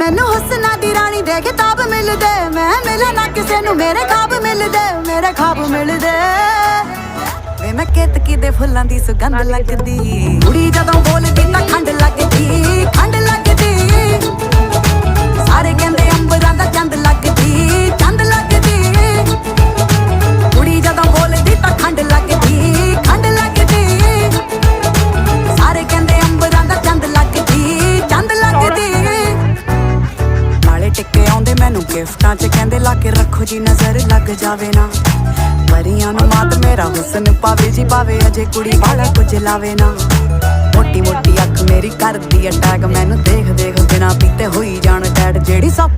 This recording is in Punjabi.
ਮੈਨੂੰ ਹੁਸਨਾ ਦੀ ਰਾਣੀ ਦੇ ਖਿਤਾਬ ਮਿਲਦੇ, ਮੈਂ ਮਿਲਾਂ ਨਾ ਕਿਸੇ ਨੂੰ ਮੇਰੇ ਖਾਬ ਮਿਲਦੇ, ਮੇਰੇ ਖਾਬ ਮਿਲਦੇ। ਵੇ ਮੈਂ ਕੇਤਕੀ ਦੇ ਫੁੱਲਾਂ ਦੀ ਸੁਗੰਧ ਲੱਗਦੀ, ਕੁੜੀ ਜਦੋਂ ਬੋਲਦੀ ਤਾਂ ਖੰਡ ਲੱਗਦੀ, ਖੰਡ ਲੱਗਦੀ। ਸਾਰੇ ਕਹਿੰਦੇ ਅੰਬਰਾਂ ਦਾ ਚੰਦ ਲੱਗਦੀ, ਚੰਦ ਲੱਗਦੀ। ਕੁੜੀ ਜਦੋਂ ਬੋਲਦੀ ਤਾਂ ਖੰਡ ਲੱਗਦੀ, ਖੰਡ ਲੱਗਦੀ। ਸਾਰੇ ਕਹਿੰਦੇ ਅੰਬਰਾਂ ਦਾ ਚੰਦ ਲੱਗਦੀ, ਚੰਦ ਲੱਗਦੀ। ਨਾਲੇ ਟਿੱਕੇ ਆਉਂਦੇ ਮੈਨੂੰ ਗਿਫਟਾਂ 'ਚ, ਕਹਿੰਦੇ ਲਾ ਕੇ ਰੱਖੋ ਜੀ ਨਜ਼ਰ ਲੱਗ ਜਾਵੇ ਨਾ। ਪਰੀਆਂ ਨੂੰ ਮਾਤ ਮੇਰਾ ਹੁਸਨ ਪਾਵੇ ਜੀ ਪਾਵੇ, ਅਜੇ ਕੁੜੀ ਵਾਲਾ ਕੁਝ ਲਾਵੇ ਨਾ। ਮੋਟੀ ਮੋਟੀ ਅੱਖ ਮੇਰੀ ਕਰਦੀ ਅਟੈਕ, ਮੈਨੂੰ ਦੇਖ ਦੇਖ ਬਿਨਾ ਪੀਤੇ ਹੋਈ ਜਾਣ ਟੈਡ। ਜਿਹੜੀ